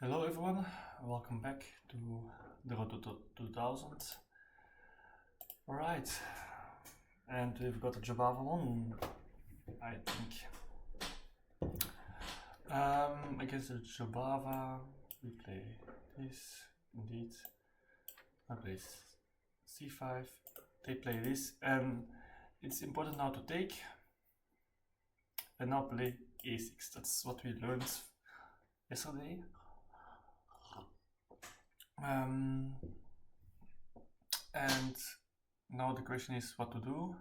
Hello everyone, welcome back to the Road to 2000. Alright, and we've got a Jabava one, I think. Against the Jabava, we play this, indeed. I play c5, they play this, and it's important now to take, and now play a6. That's what we learned yesterday. And now the question is what to do.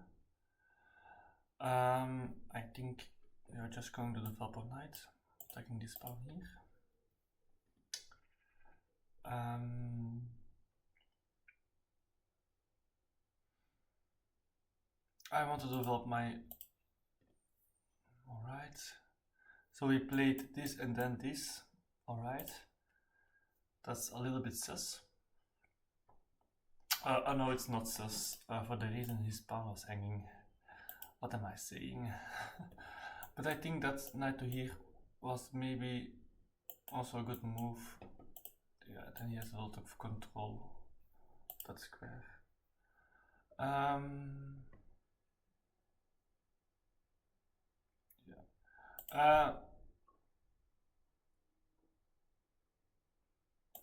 I think we are just going to develop a knight, attacking this pawn here. I want to develop my... Alright, so we played this and then this. Alright, that's a little bit sus. No, it's not sus, for the reason his pawn was hanging. What am I saying? But I think that knight to here was maybe also a good move. Yeah, then he has a lot of control of that square.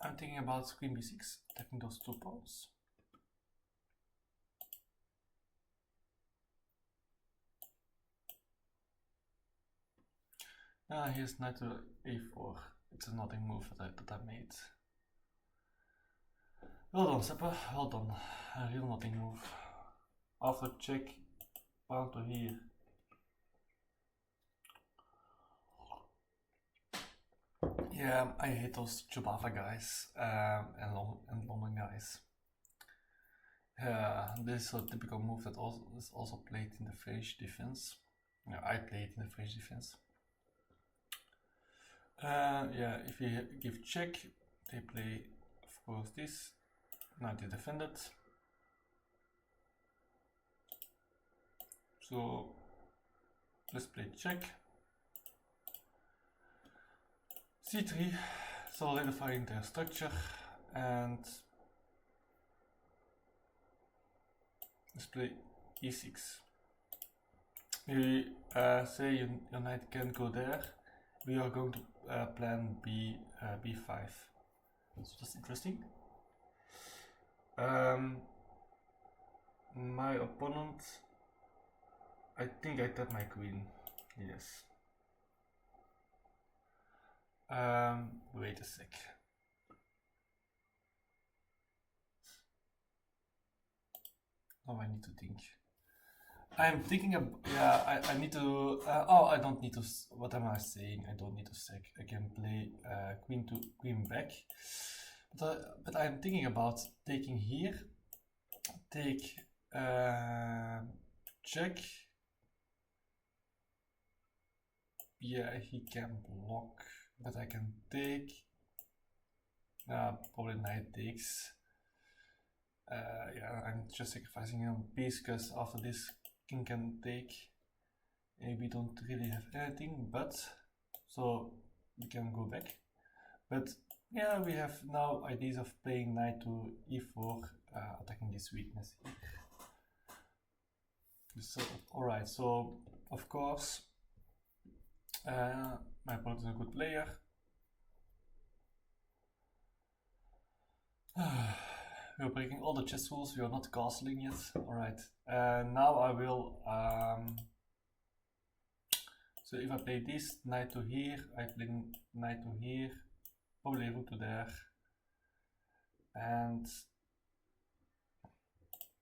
I'm thinking about queen b6, attacking those two pawns. Here's knight to a4. It's a nothing move that I made. Well done, Seppe. Well done. A real nothing move. After check, pawn to here. Yeah, I hate those Jabava guys and London guys. This is a typical move that is also played in the French defense. Yeah, I played in the French defense. Yeah, if you give check, they play, of course, this. Knight is defended. So let's play check. c3, solidifying their structure, and let's play e6. We say your knight can't go there. We are going to plan b5. So that's interesting. My opponent, I think I tap my queen. Yes. Wait a sec. Now I need to think. I'm thinking of, yeah, I need to, oh, I don't need to, what am I saying? I don't need to sec. I can play queen to queen back. But I'm thinking about taking here, take check. Yeah, he can block, but I can take, probably knight takes. Yeah, I'm just sacrificing a piece because after this king can take. And we don't really have anything, but so we can go back. But yeah, we have now ideas of playing knight to e4, attacking this weakness here. So, alright, so of course my opponent is a good player. We're breaking all the chess rules, we are not castling yet. Alright, now I will so if I play this, knight to here, I play knight to here, probably rook to there, and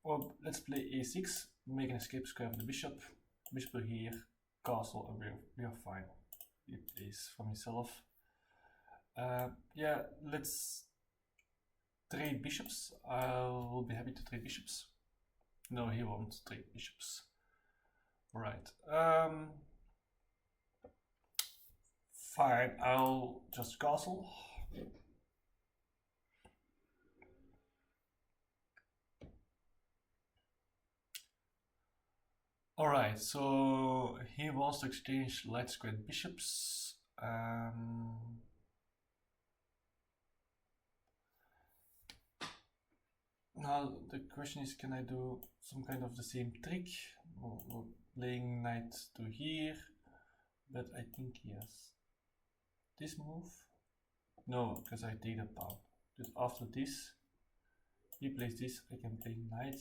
well, let's play a6, make an escape square of the bishop, bishop to here, castle, and we are fine. He plays for himself. Yeah, let's trade bishops. I will be happy to trade bishops. No, he won't trade bishops. Right. Fine, I'll just castle. Alright, so he wants to exchange light squared bishops. now the question is, can I do some kind of the same trick? Or playing knight to here, but I think yes. This move? No, because I take the pawn. Just after this, he plays this, I can play knight.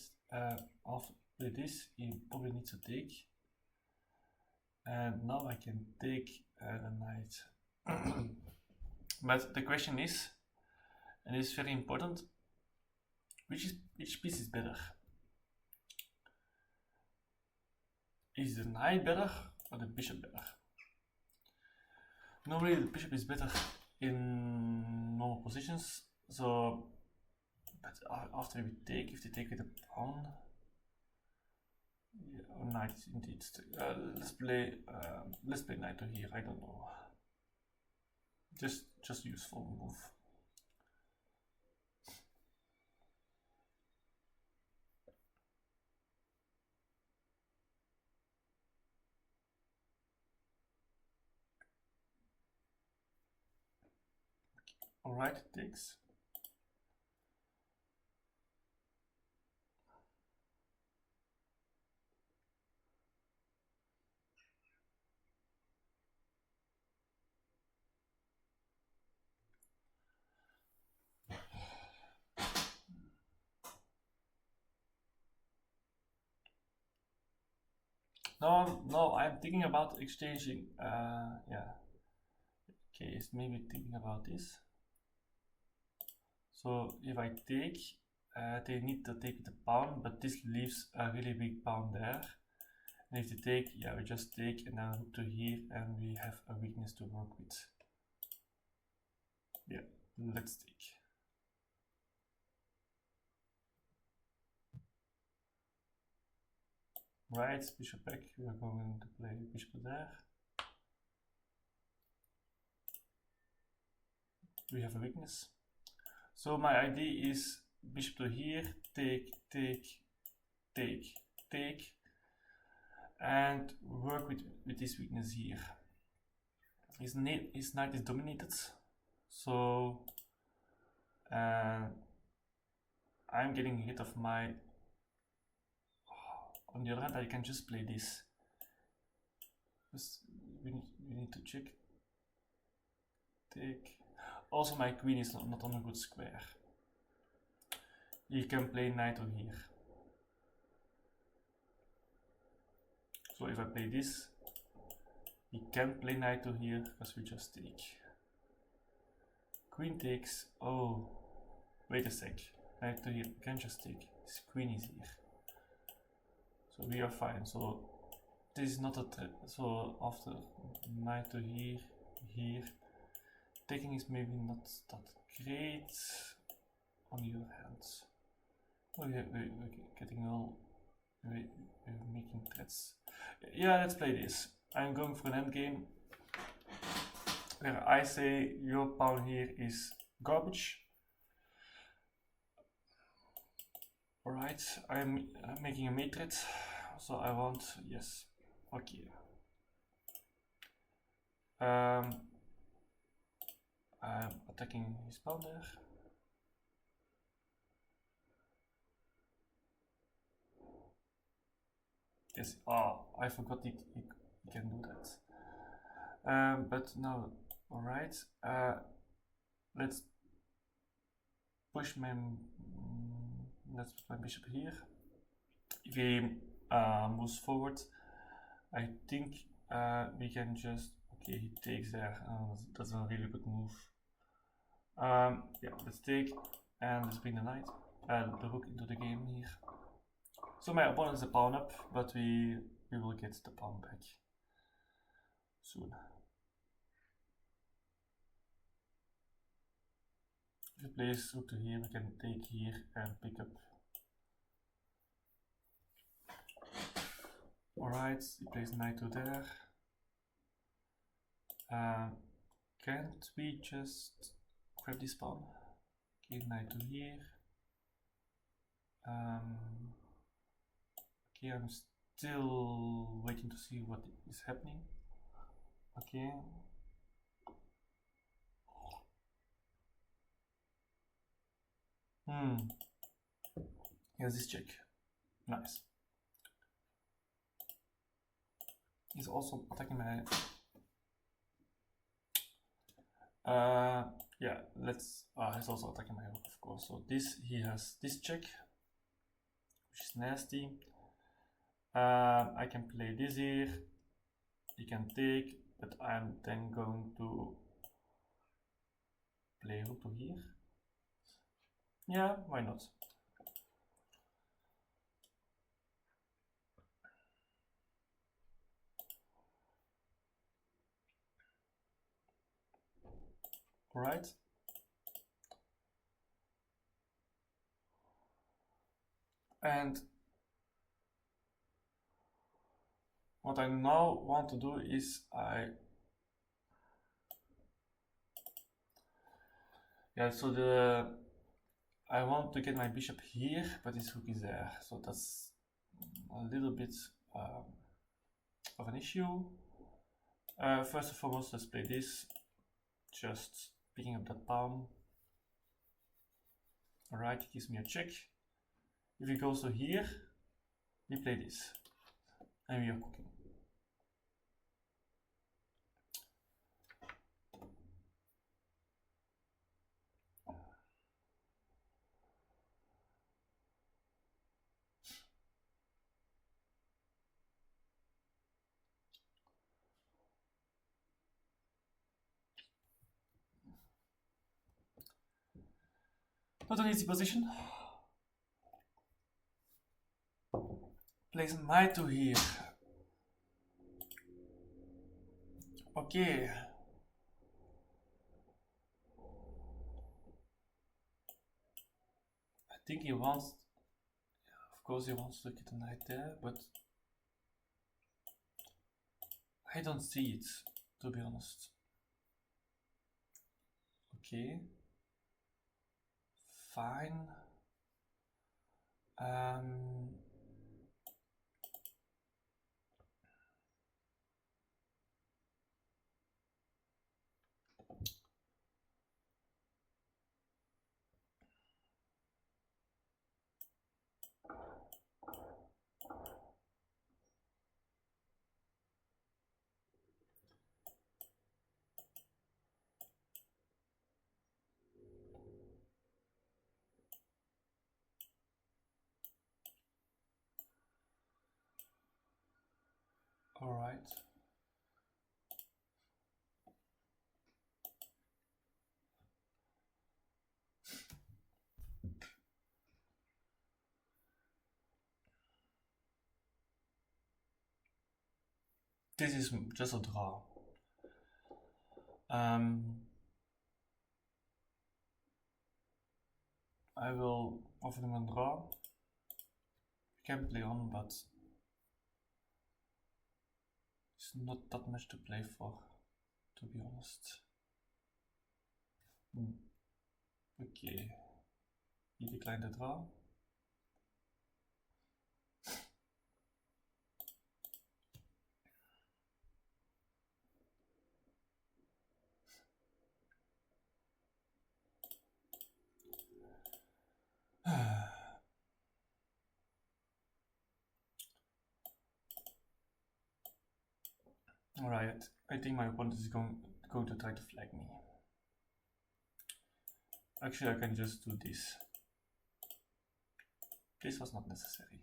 After this, he probably needs to take. And now I can take the knight. But the question is, and it's very important, which piece is better? Is the knight better or the bishop better? Normally the bishop is better in normal positions, so but after we take, if they take with a pawn, yeah, knight indeed. Let's play knight to here. I don't know. Just useful move. Alright, it takes. No, I'm thinking about exchanging. Yeah. Okay, it's maybe thinking about this. So if I take, they need to take the pawn, but this leaves a really big pawn there. And if they take, yeah, we just take and then rook to here, and we have a weakness to work with. Yeah, let's take. Right, bishop back. We are going to play bishop there. We have a weakness. So my idea is bishop to here, take, take, take, take, and work with this weakness here. His knight is dominated, so I'm getting rid of my. On the other hand, I can just play this. We need to check. Take. Also, my queen is not on a good square. You can play knight to here. So if I play this, he can play knight to here because we just take. Queen takes. Oh, wait a sec. Knight to here. We can just take. His queen is here. So we are fine. So this is not a threat. So after knight to here, here, taking is maybe not that great. On the other hand, we're getting all. We're making threats. Yeah, let's play this. I'm going for an endgame where I say your pawn here is garbage. Alright, I'm making a matrix, so I want, yes, okay. I'm attacking his pawn there. Yes, I forgot he can do that. But no, alright, let's push let's put my bishop here. If he moves forward, I think we can just, okay, he takes there, that's a really good move. Yeah, let's take, and let's bring the knight, the rook into the game here. So my opponent is a pawn up, but we will get the pawn back soon. If he plays rook to here, we can take here and pick up. Alright, he plays knight to there. Can't we just grab this pawn? Okay, knight to here. Okay, I'm still waiting to see what is happening. Okay. Here's this check. Nice. He's also attacking my... yeah, let's... he's also attacking my rook, of course. So this, he has this check, which is nasty. I can play this here. He can take, but I'm then going to play rook to here. Yeah, why not? Right. And what I now want to do is I want to get my bishop here, but his rook is there, so that's a little bit of an issue. First and foremost, let's play this, just picking up that pawn. Alright, he gives me a check. If he goes to here, we play this, and we are cooking. Not an easy position. Place knight to here. Okay. I think he wants... of course he wants to get a knight there, but I don't see it, to be honest. Okay. Fine. All right. This is just a draw. I will offer him a draw. I can play on, but it's not that much to play for, to be honest. Okay, he declined the draw. Alright, I think my opponent is going to try to flag me. Actually, I can just do this. This was not necessary.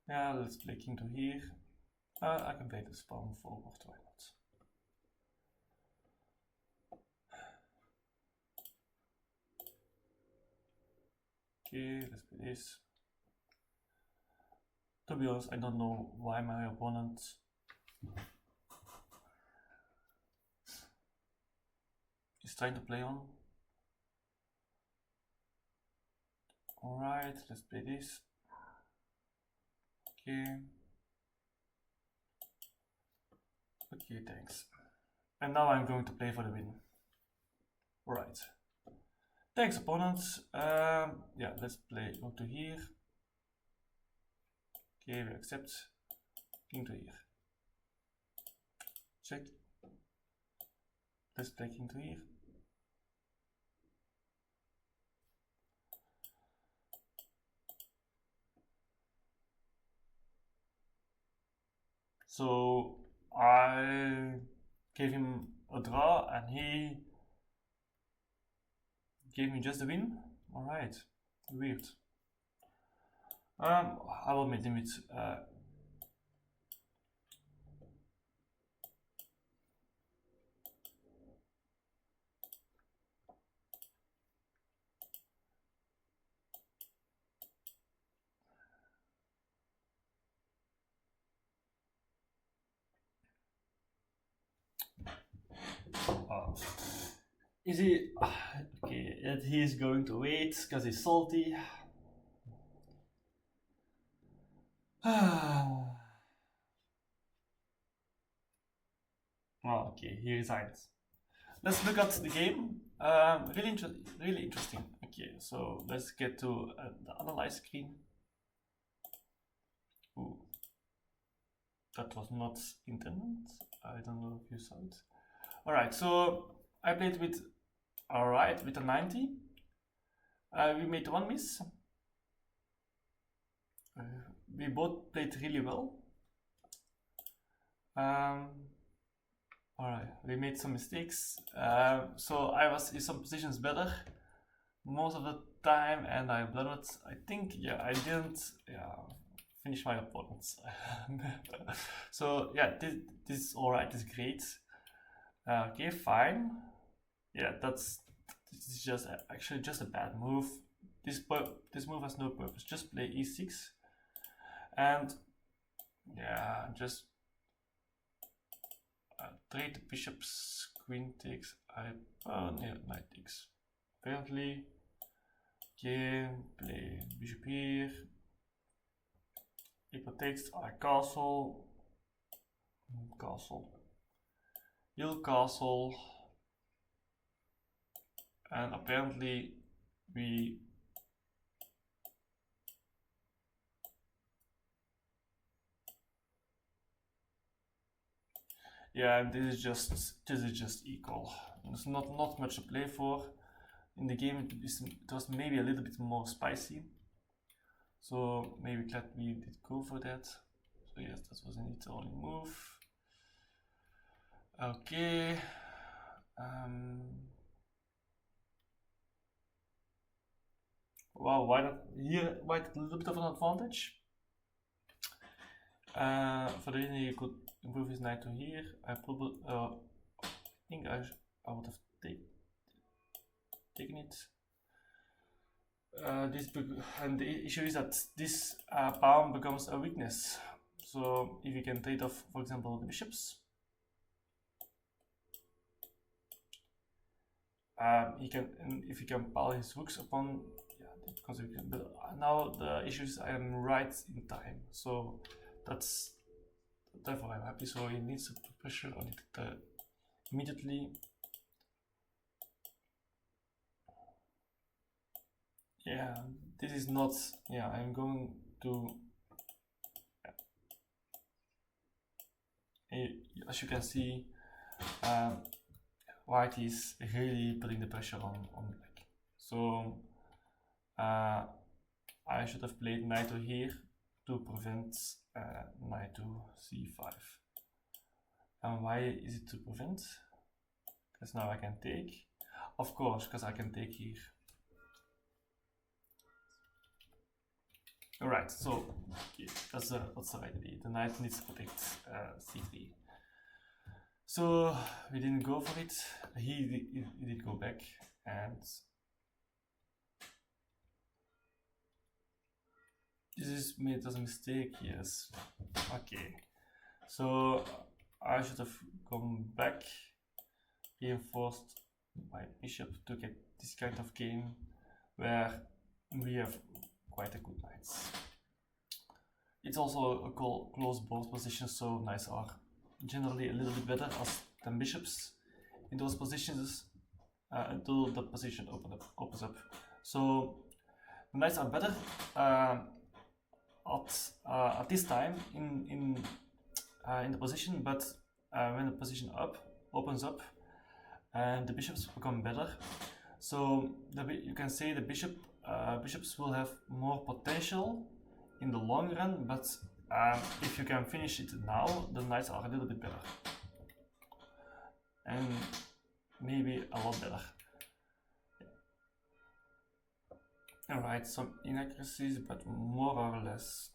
Yeah, let's play king to here. I can play this pawn forward, why not? Okay, let's play this. To be honest, I don't know why my opponent is trying to play on. Alright, let's play this. Okay. Okay, thanks. And now I'm going to play for the win. Alright. Thanks, opponents. Yeah, let's play rook to here. Okay, we accept. King to here. Check. Let's play king to here. So I gave him a draw and he gave me just a win. Alright, weird. I will meet him with is he okay? He's going to wait because he's salty. Oh, okay, he resigns. Let's look at the game. Really interesting. Okay, so let's get to the analyze screen. Ooh, that was not intended. I don't know if you saw it. All right, so I played with with a 90. We made one miss. We both played really well. Alright, we made some mistakes. So I was in some positions better most of the time and I blundered. I think, yeah, I didn't finish my opponents. So yeah, this is alright, this is great. Okay, fine. Yeah, this is just actually just a bad move. This move has no purpose. Just play e6, and yeah, just trade the bishops. Queen takes. Knight takes. Apparently, okay, play bishop here. If takes castle, he'll castle. And apparently we and this is just equal. There's not much to play for. In the game it was maybe a little bit more spicy. So maybe glad we did go for that. So yes, that was indeed the only move. Okay. Wow, white a little bit of an advantage. For the reason he could improve his knight to here, I probably think I would have taken it. And the issue is that this pawn becomes a weakness. So if you can trade off, for example, the bishops, if you can pile his rooks upon, because we can. But now the issue is I am right in time, so therefore I'm happy. So he needs to put pressure on it immediately. Yeah, this is not. Yeah, I'm going to. As you can see, white is really putting the pressure on black. So I should have played knight to here to prevent knight to c5. And why is it to prevent? Because now I can take. Of course, because I can take here. Alright, so okay, that's the right idea. The knight needs to protect c3. So we didn't go for it. He did go back, and this is made as a mistake. Yes. Okay. So I should have gone back, reinforced my bishop to get this kind of game where we have quite a good knights. It's also a close both positions, so knights are generally a little bit better than bishops in those positions until the position opens up. So the knights are better at this time in the position, but when the position opens up, and the bishops become better. So you can say the bishops will have more potential in the long run, but if you can finish it now, the knights are a little bit better. And maybe a lot better. Alright, some inaccuracies, but more or less.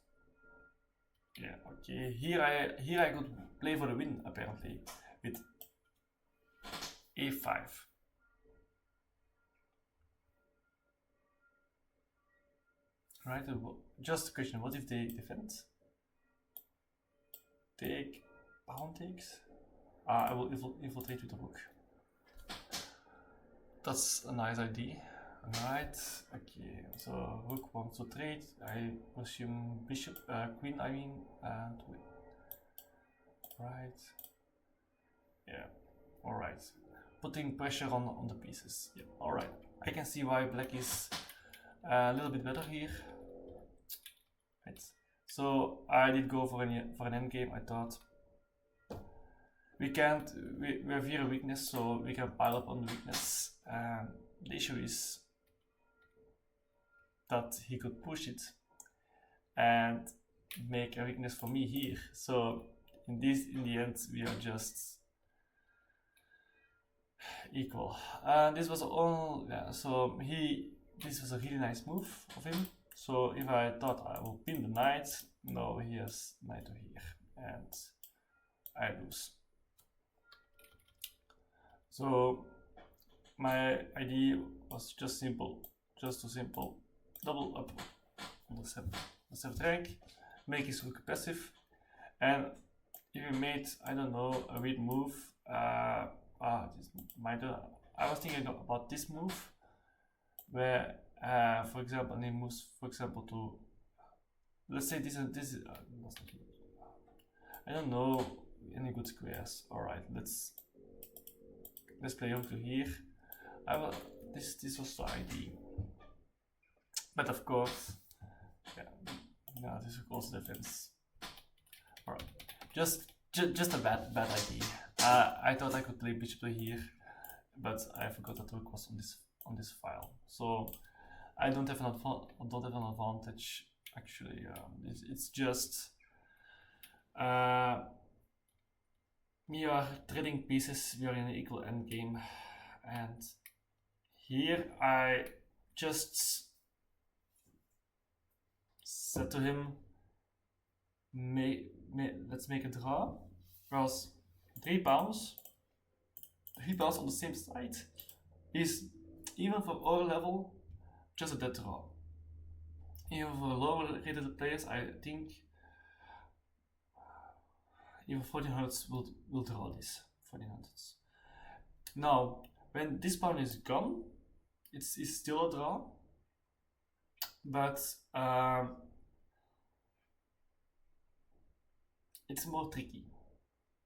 Yeah, okay. Here I could play for the win apparently with a5. Right, just a question, what if they defend? Take, pawn takes? I will infiltrate with the rook. That's a nice idea. Right, okay, so rook wants to trade. I assume bishop, queen, I mean, to win. Right, yeah, alright. Putting pressure on the pieces. Yeah, alright. I can see why black is a little bit better here. Right. So I did go for an endgame. I thought we have here a weakness, so we can pile up on the weakness. The issue is that he could push it and make a weakness for me here. So in the end, we are just equal. This was all. Yeah. So this was a really nice move of him. So if I thought I will pin the knight, no, he has knight to here, and I lose. So my idea was just simple, double up on the 7th rank, make his rook passive, and if you made, I don't know, a weird move, this might, I was thinking about this move, where, for example, and he moves, for example, to, let's say this is I don't know any good squares. All right, let's play rook to here. This was the idea, but of course, yeah, this is also defense. All right, just a bad idea. I thought I could play bishop to here, but I forgot that rook was on this file. So I don't have an advantage actually. It's just we are trading pieces. We are in an equal endgame, and here I just said to him, let's make a draw, because 3 pawns on the same side is, even for our level, just a dead draw. Even for lower rated players, I think even 1400s will draw this. 1400s. Now, when this pawn is gone, it's still a draw, but it's more tricky.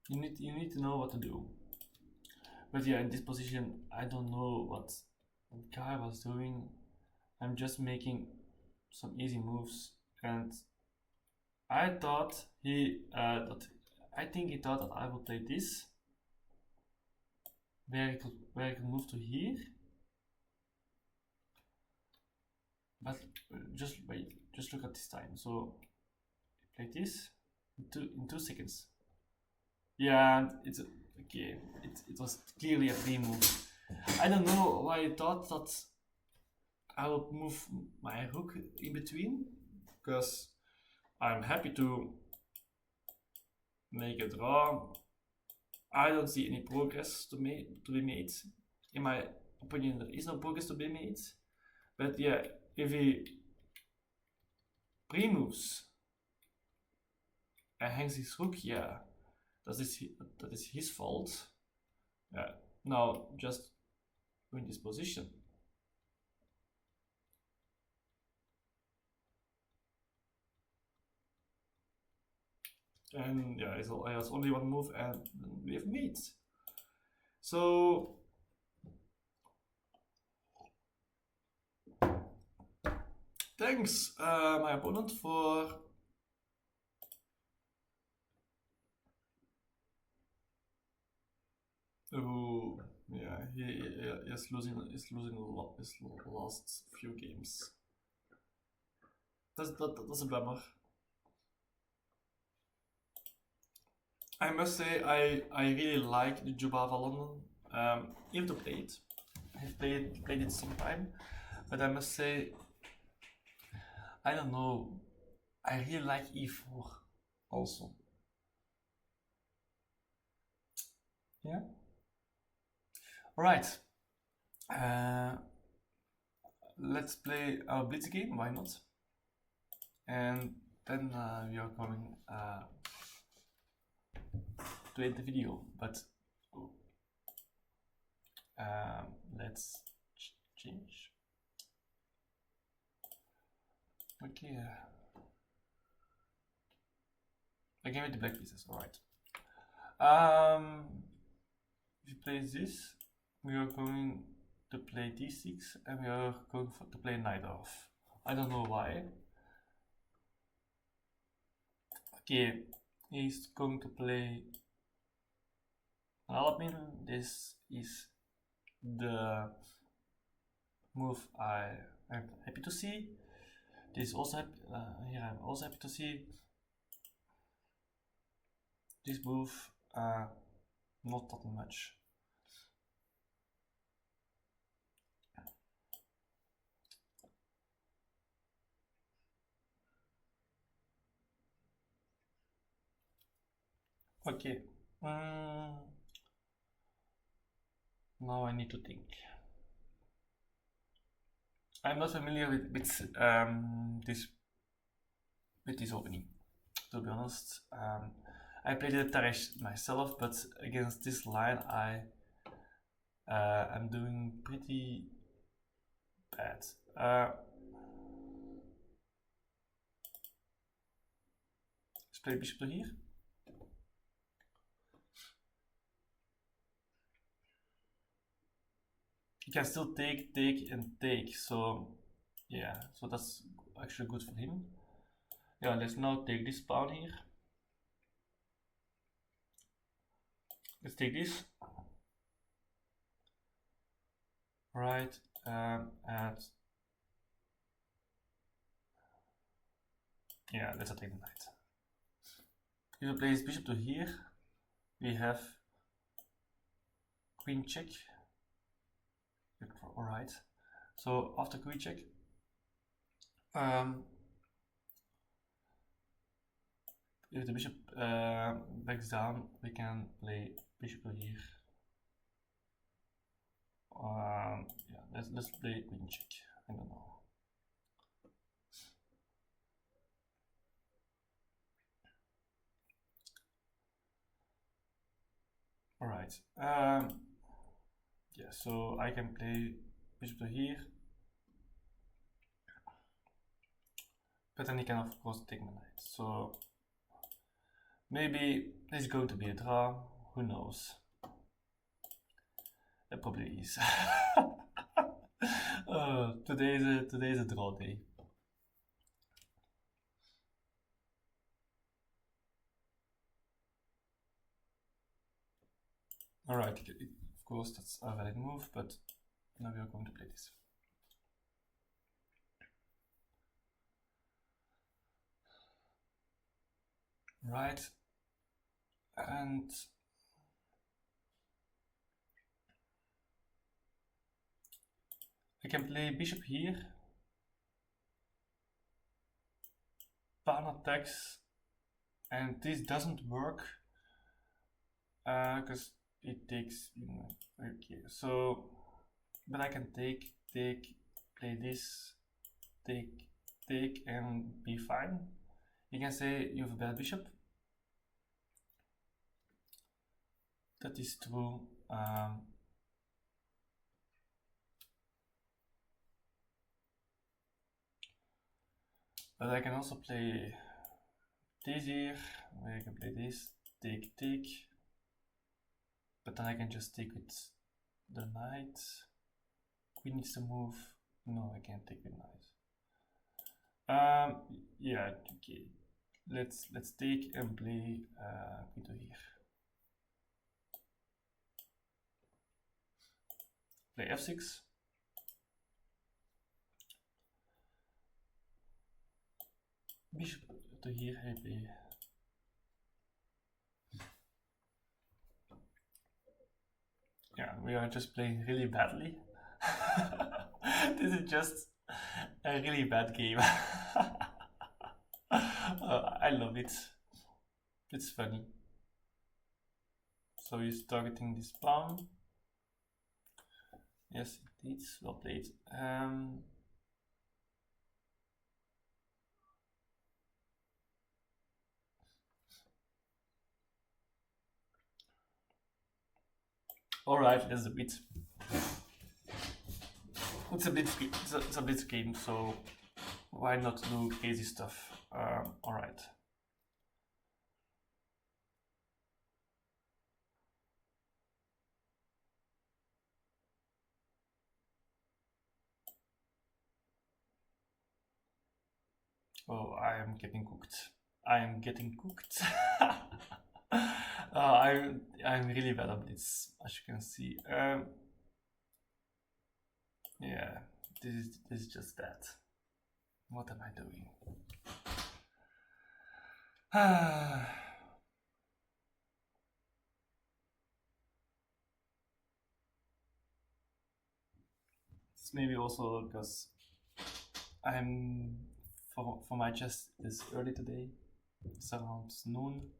You need to know what to do. But yeah, in this position, I don't know what guy was doing. I'm just making some easy moves, and I thought I think he thought that I would play this, where I could move to here. But just wait, just look at this time. So play this in 2 seconds. Yeah, it's okay. It was clearly a free move. I don't know why I thought that I would move my rook in between, because I'm happy to make a draw. I don't see any progress to be made. In my opinion, there is no progress to be made. But yeah, if he pre-moves and hangs his rook, yeah, that is his fault. Yeah. Now just win this position. And yeah, I has only one move, and we have mates. So thanks, my opponent, for yeah, he is losing a lot his last few games. That's a bummer. I must say I really like the Jubava London. Even to play it, I've played it sometime, but I must say I don't know. I really like E4 also. Yeah. All right. Let's play our Blitz game. Why not? And then we are going to end the video. But let's change. Okay. Again with the black pieces. All right. If you play this, we are going to play d6 and we are going to play knight off. I don't know why. Okay, he's going to play Alapin. This is the move I'm happy to see. This is also here I'm also happy to see. This move not that much. Okay. Now I need to think. I'm not familiar with this opening, to be honest. I played the Taresh myself, but against this line I'm doing pretty bad. Let's play bishop to here. He can still take, and take, so yeah, so that's actually good for him. Yeah, let's now take this pawn here. Let's take this. Right, and yeah, let's take the knight. If we place bishop to here, we have queen check. Alright, so after queen check, if the bishop backs down, we can play bishop to here. Yeah, let's play queen check. I don't know. Alright. Yeah, so I can play bishop to here. But then he can of course take my knight. So maybe this is going to be a draw. Who knows? It probably is. Today's a draw day. Alright, of course that's a valid move, but now we are going to play this. Right, and I can play bishop here. Pawn attacks, and this doesn't work because it takes, okay, so, but I can take, play this, take, and be fine. You can say you have a bad bishop. That is true. But I can also play this here, where I can play this, take. But then I can just take with the knight. Queen needs to move. No, I can't take with knight. Yeah, okay. Let's take and play queen to here. Play f6. Bishop to here, I play Yeah, we are just playing really badly. This is just a really bad game. I love it. It's funny. So he's targeting this pawn. Yes, indeed. Well played. All right, that's a bit. It's a blitz game, so why not do crazy stuff? All right. Oh, I am getting cooked. I am getting cooked. I'm really bad at blitz, as you can see. Yeah, this is just that. What am I doing? It's maybe also because I'm for my chess is early today. It's around noon.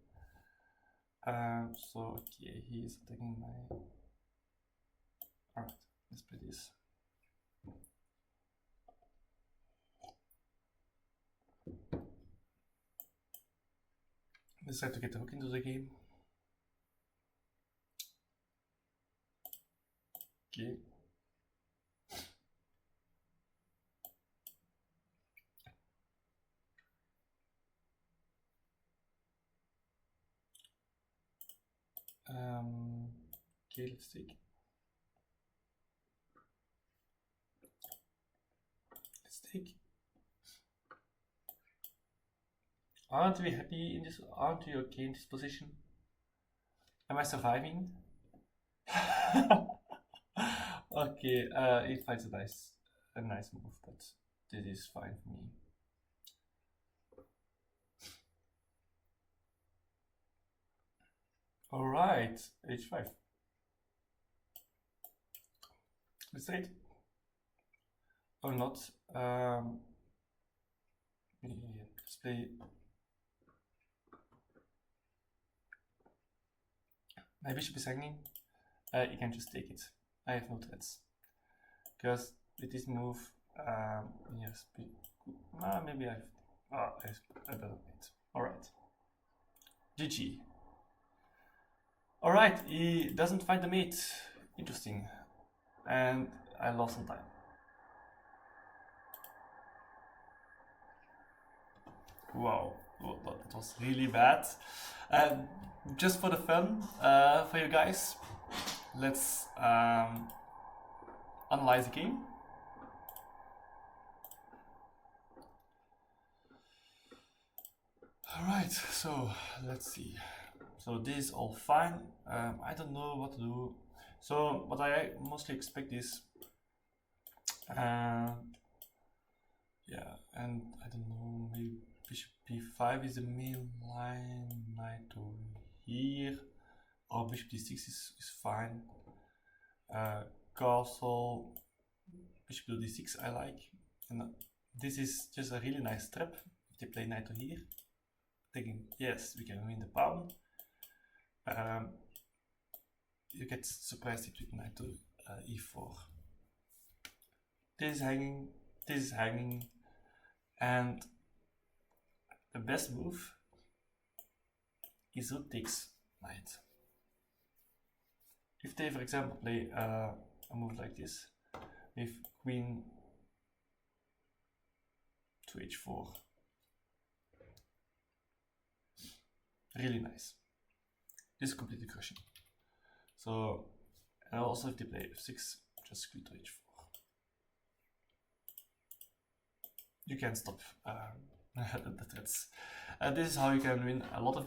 So okay, he is attacking my. Alright, let's play this. Let's try to get the rook into the game. Okay. Okay, let's take. Let's take. Aren't we happy in this? Aren't we okay in this position? Am I surviving? Okay, it finds a nice move, but this is fine for me. All right, h5. Let's take. Or not. Let's play. My bishop is hanging. You can just take it. I have no threats. Because with this move, yes, maybe I better wait. Alright. GG. Alright, he doesn't find the mate. Interesting. And I lost some time. Wow, that was really bad. Just for the fun, for you guys, let's analyze the game. Alright, so let's see. So this is all fine. I don't know what to do. So what I mostly expect is yeah, and I don't know, maybe bishop b5 is the main line, knight to here, or bishop d6 is fine. Castle, bishop to d6 I like, and this is just a really nice trap. If they play knight to here, thinking yes, we can win the pawn. You get surprised with knight to e4. This is hanging, and the best move is rook takes knight. If they, for example, play a move like this, with queen to h4, really nice. This is completely crushing. So, and also if they play f6, just queen to h4. You can stop the threats. This is how you can win a lot of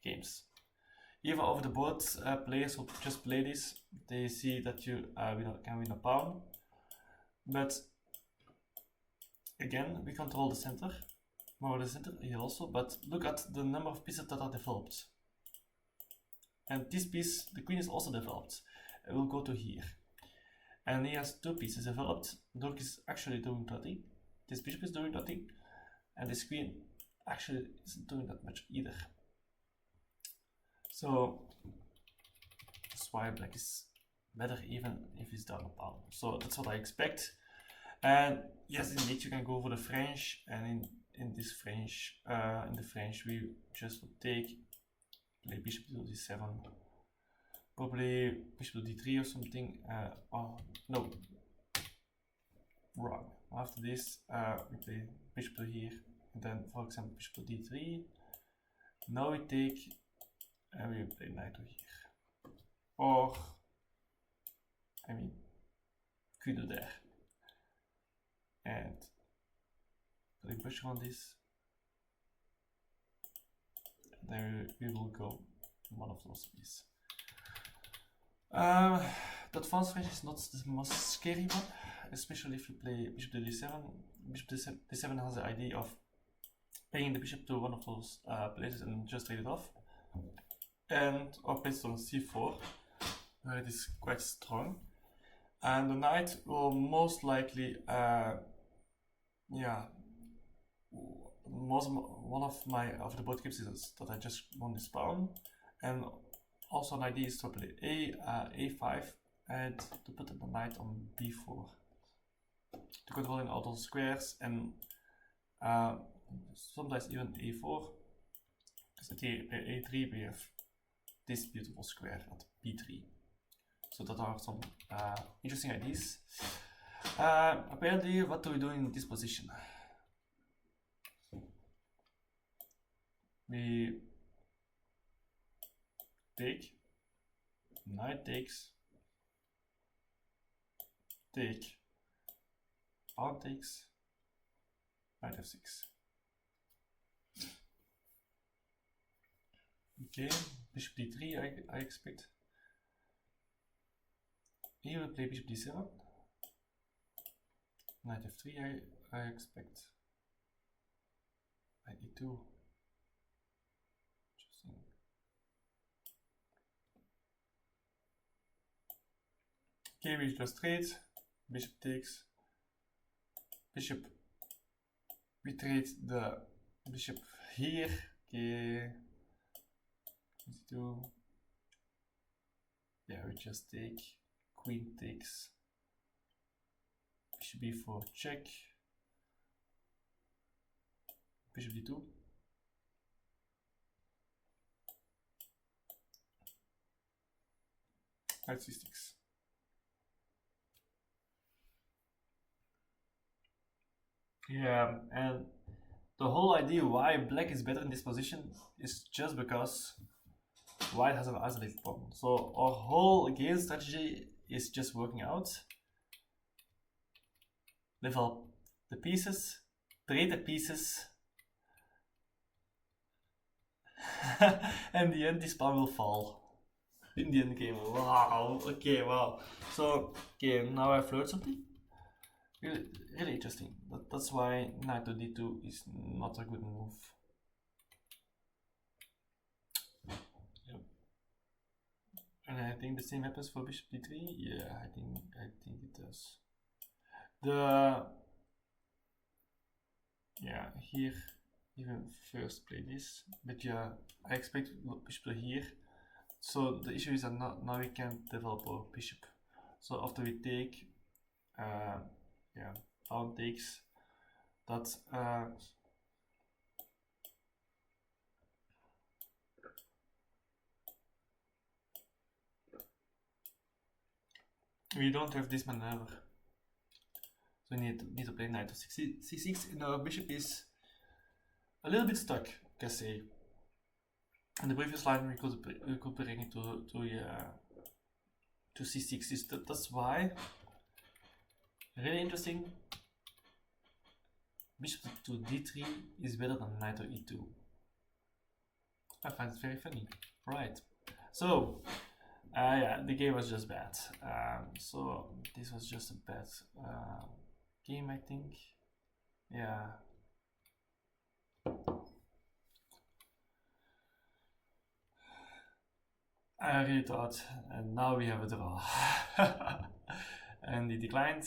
games. Even over the board, players who just play this, they see that you can win a pawn. But again, we control the center, more the center here also. But look at the number of pieces that are developed. And this piece, the queen is also developed. It will go to here. And he has two pieces developed. Rook is actually doing nothing. This bishop is doing nothing. And this queen actually isn't doing that much either. So that's why black is better even if he's down a pawn. So that's what I expect. And yes, indeed, you can go for the French, and in this French, in the French, we just will take, play bishop to d7, probably bishop to d3 or something. Oh no, wrong. After this, we play bishop to here, and then, for example, bishop to d3. Now we take, and we play knight to here, or I mean, queen to there. And putting pressure on this, and then we will go one of those pieces. That advanced range is not the most scary one, especially if you play bishop to d7. Bishop to d7 has the idea of playing the bishop to one of those places and just trade it off, and or place it on c4, where it is quite strong. And the knight will most likely, yeah, one of the board keeps is that I just won this pawn, and also an idea is to play a5 and to put the knight on b4 to controlling all those squares, and sometimes even a4. Because at a3 we have this beautiful square at b3. So that are some interesting ideas. Apparently, what do we do in this position? We take, knight takes, take, pawn takes, knight f6. Okay, bishop d3 I expect. Here we play bishop d7, knight f3 I expect, knight e2, interesting. Okay, we just trade, bishop takes, bishop, we trade the bishop here, okay, e2, yeah, we just take, queen takes, bishop b4 check, bishop d2, knight c6. Yeah, and the whole idea why black is better in this position is just because white has an isolated pawn. So our whole game strategy is just working out. Develop the pieces, trade the pieces, and in the end this pawn will fall. In the end game, wow, okay, wow. So, okay, now I've learned something. Really interesting. That's why knight to d2 is not a good move. Yep. And I think the same happens for bishop d3. Yeah, I think it does. Yeah, here even first play this, but yeah, I expect bishop to here. So the issue is that now we can't develop our bishop. So after we take, yeah, pawn takes, that we don't have this maneuver. So we need to play knight to c6, and our bishop is a little bit stuck, I can say. In the previous line we could bring it to c6. That's why. Really interesting. Bishop to d3 is better than knight to e2. I find it very funny. Right. So, yeah, the game was just bad. So this was just a bad game, I think. Yeah. I really thought, and now we have a draw. And he declined.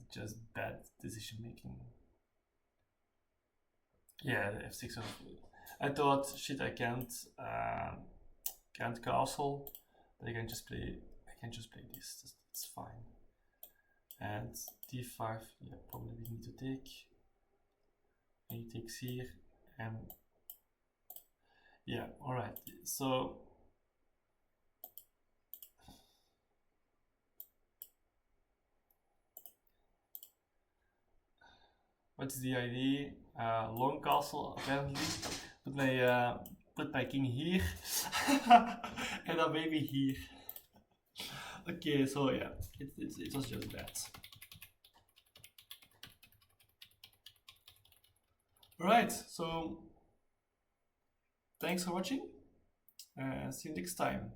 Just bad decision making. Yeah, the f6 of. I thought, shit, I can't castle, but I can just play. I can just play this. It's fine. And d5. Yeah, probably we need to take. And he takes here, and yeah, all right. So. What's the idea? Long castle apparently. Put my king here, and then maybe here. Okay, so yeah, it was just bad. Alright, so thanks for watching. See you next time.